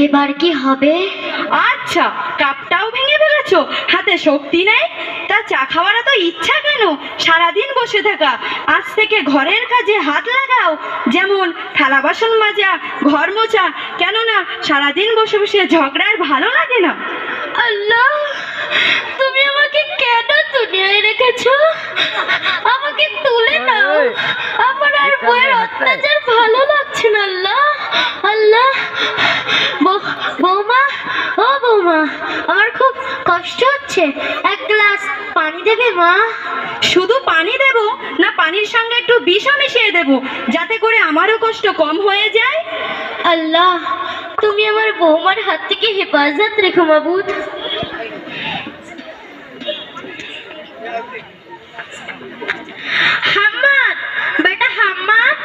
এবার কি হবে? আচ্ছা, কাপটাও ভেঙে ফেলেছো, হাতে শক্তি নেই, তা চা খাওয়ার তো ইচ্ছা কেন? সারাদিন বসে থাকা, আজ থেকে ঘরের কাজে হাত লাগাও, যেমন থালা বাসন মাজা, ঘর মোছা। কেননা সারাদিন বসে বসে ঝগড়ার ভালো লাগে না। আল্লাহ, তুমি আমাকে কেন দুনিয়ায় রেখেছো? আমাকে তুলে নাও, আমার আর বইয়ের অত্যাচার ভালো লাগছে না। আল্লাহ, আল্লাহ। বৌমা, ও বৌমা, আমার খুব কষ্ট হচ্ছে, এক গ্লাস পানি দেবে মা? শুধু পানি দেব না পানির সঙ্গে একটু বিষও মিশিয়ে দেব, যাতে করে আমারও কষ্ট কম হয়ে যায়? আল্লাহ, তুমি আমার বৌমার হাত থেকে হেফাজত রেখো মাবুদ। হাম্মাদ, বেটা হাম্মাদ।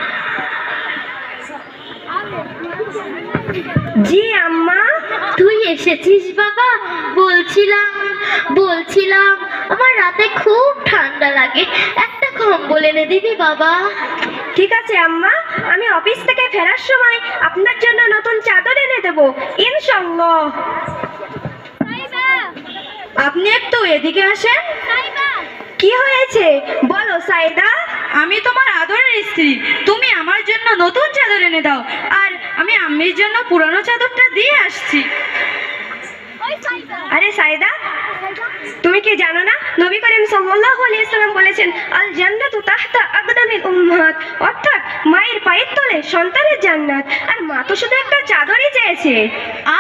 জি আম্মা। তুই এসেছিস বাবা? বলছিলাম আমার রাতে খুব ঠান্ডা লাগে, একটা কম্বল এনে দিবি বাবা? ঠিক আছে আম্মা, আমি অফিস থেকে ফেরার সময় আপনার জন্য নতুন চাদর এনে দেবো ইনশাআল্লাহ। আপনি একটু এদিকে আসেন। কি হয়েছে বলো সাইদা? আমি তোমার আদরের স্ত্রী, তুমি আমার জন্য নতুন চাদর এনে দাও, আর আমি আম্মির জন্য পুরনো চাদরটা দিয়ে আসছি। আরে সাইদা, তুমি কি জানো না নবী করিম সাল্লাল্লাহু আলাইহি ওয়াসাল্লাম বলেছেন, আল জান্নাতু তাহতা আকদামিল উম্মাহাত, অর্থাৎ মায়ের পায়ের তলে সন্তানের জান্নাত। আর মা তো শুধু একটা চাদরই চেয়েছে।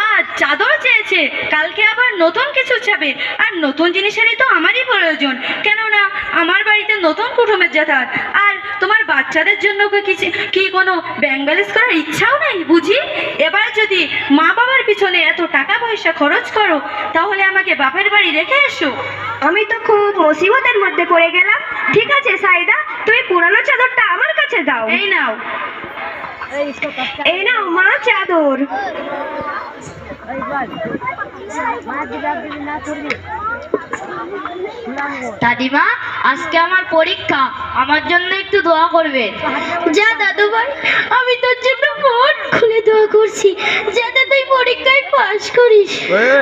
আজ চাদর চেয়েছে, কালকে আবার নতুন কিছু চাবে, আর নতুন জিনিসেরই তো আমারই প্রয়োজন, কেননা আমার বাড়িতে নতুন কুটুমের যাতায়াত। আর তোমার বাচ্চাদের জন্য কি কোনো ব্যাংক ব্যালেন্স করার ইচ্ছাও নেই বুঝি? এবার যদি মা বাবার পিছনে এত টাকা পয়সা খরচ করো, তাহলে আমাকে বাপের বাড়ি রেখে এসো। আমি তো খুব মুসিবতের মধ্যে পড়ে গেলাম। ঠিক আছে সাইদা, তুমি পুরানো চাদরটা আমার কাছে দাও। এই নাও মা চাদর। দাদিমা, আজকে আমার পরীক্ষা, আমার জন্য একটু দোয়া করবে। যা দাদু ভাই, আমি তোর জন্য মন খুলে দোয়া করছি যাতে তুই পরীক্ষায় পাস করিস।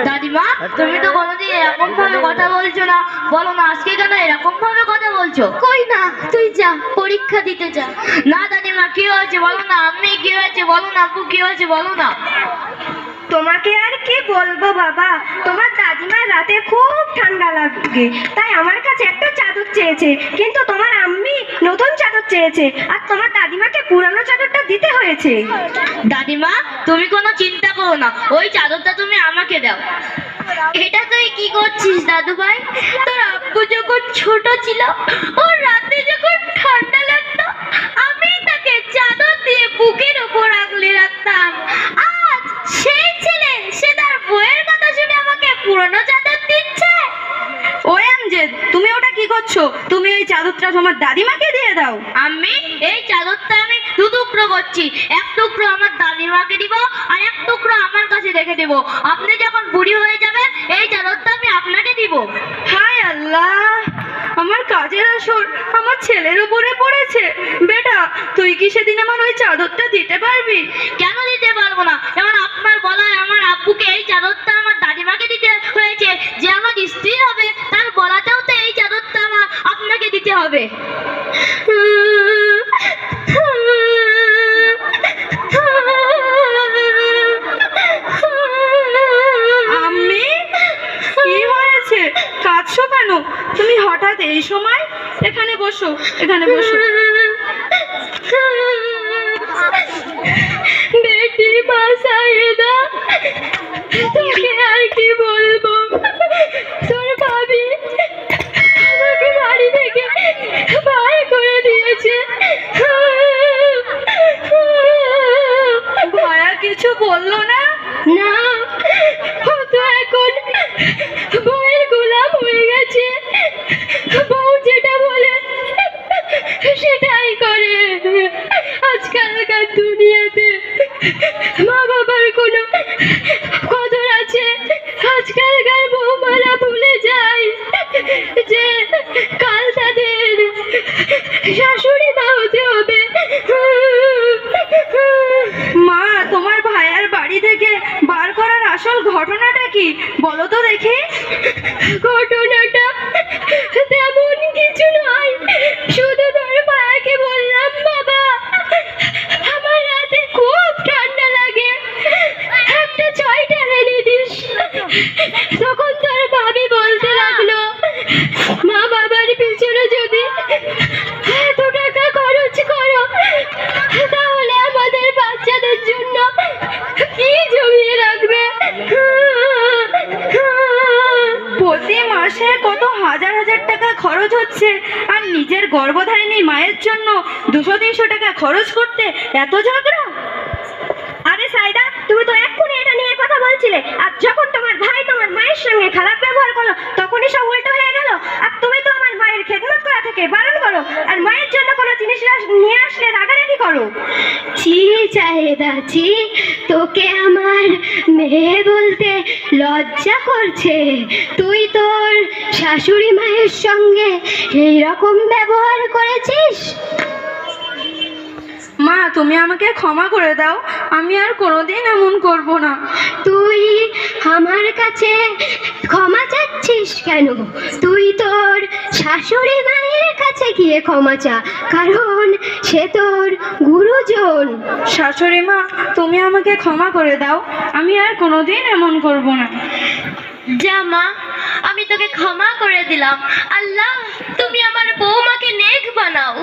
দাদিমা, তুমি তো কোনোদিন এরকম ভাবে কথা বলছো না, বলো না আজকে কেন এরকম ভাবে কথা বলছো? কই না, তুই যা পরীক্ষা দিতে যা। না দাদিমা, কি হয়েছে বলো না? আম্মি কি হয়েছে বলো না? আব্বু কি হয়েছে বলো না? তোমাকে আর কি বলবো বাবা, তোমার দাদিমার রাতে খুব ঠান্ডা লাগে, তাই আমার কাছে একটা চাদর চেয়েছে, কিন্তু তোমার আম্মি নতুন চাদর চেয়েছে, আর তোমার দাদিমাকে পুরানো চাদরটা দিতে হয়েছে। দাদিমা, তুমি কোনো চিন্তা করো না, ওই চাদরটা তুমি আমাকে দাও। এটা তুই কি করছিস দাদু ভাই? তোর আব্বু যখন ছোট ছিল, ওর রাতে যখন ঠান্ডা লাগতো, আমি তাকে চাদর দিয়ে বুকের উপর আগলে রাখতাম। আজ সেই ছেলে, সে তার বইয়ের কথা শুনে আমাকে পুরনো চাদর দিচ্ছে। ওএমজে, তুমি ওটা কি করছো? তুমি ওই চাদরটা তোমার দাদিমাকে দিয়ে দাও। আমি এই চাদরটা আমি দু টুকরো করছি, এক টুকরো আমার দাদিমাকে দিব, আর এক টুকরো আমার কাছে রেখে দেব। আপনি যখন বুড়ি হয়ে যাবেন, এই চাদরটা আমি আপনাকে দিব। হায় আল্লাহ, আমার কাজের আসর আমার ছেলের উপরে পড়েছে। বেটা, তুই কি সেদিন আমার ওই চাদরটা দিতে পারবি? কেন দিতে পারবো না? যেমন আপনার বলায় আমার আব্বুকে এই চাদরটা আমার দাদিমাকে দিতে হয়েছে, যে আমার স্ত্রী হবে তার বলাতেও তো এই চাদরটা আমার আপনাকে দিতে হবে। আম্মি, কি হয়েছে? কাঁদছো কেন তুমি হঠাৎ এই সময়? এখানে বসো, এখানে বসো। বেটি বাসাইদা, তোকে আর কি বলবো, তোর ভাবি আমাকে বাড়ি থেকে বাইরে করে দিয়েছে। ভয়া কিছু বললো না? না, ও তো এখন বউয়ের গোলাম হয়ে গেছে, বউ যেটা বলে সেটাই করে। আজকালকার দুনিয়াতে মা বাবার কোনো কদর আছে? আজকালকার বৌমারা ভুলে যায় যে কাল শাশুড়ি মা হতে হবে। মা, তোমার ভাইয়ার বাড়ি থেকে বার করার আসল ঘটনাটা কি বলো তো দেখি। ঘটনাটা তেমন কিছু নয়, শুধু তোর ভাইয়াকে বললাম, বাবা আমার রাতে খুব ঠান্ডা লাগে, একটা সোয়েটার এনে দিস। তখন তোর ভাবি বলতে লাগলো, মা বাবার পিছনে যদি এত টাকা খরচ করো তাহলে আমাদের বাচ্চাদের জন্য কি জমিয়ে রাখবে? প্রতি মাসে কত হাজার হাজার টাকা খরচ হচ্ছে, আর নিজের গর্ভধারিণী মায়ের জন্য 200-300 টাকা খরচ করতে এত ঝগড়া। আরে সাইদা, তুমি তো এক্ষুনি এটা নিয়ে কথা বলছিলে, আর যখন তোমার ভাই তোমার মায়ের সঙ্গে খারাপ ব্যবহার করলো তখনই সব উল্টো হয়ে গেল। আর তুমি তো আমার মায়ের খেদমত করা থেকে বারণ করো, আর মায়ের জন্য কোনো জিনিস নিয়ে আসলে রাগারাগি করো। ছি চাহিদা, ছি, তোকে আমার মেয়ে বলতে লজ্জা করছে। তুই তোর শাশুড়ি মায়ের সঙ্গে এইরকম ব্যবহার করেছিস? মা, তুমি আমাকে ক্ষমা করে দাও, আমি আর কোনোদিন এমন করব না। তুই আমার কাছে ক্ষমা চাচ্ছিস কেন? তুই তোর শাশুড়ি মায়ের কাছে গিয়ে ক্ষমা চা, কারণ সে তোর গুরুজন। শাশুড়ি মা, তুমি আমাকে ক্ষমা করে দাও, আমি আর কোনোদিন এমন করব না। যা মা, আমি তোকে ক্ষমা করে দিলাম। আল্লাহ, তুমি আমার বৌমাকে নেক বানাও।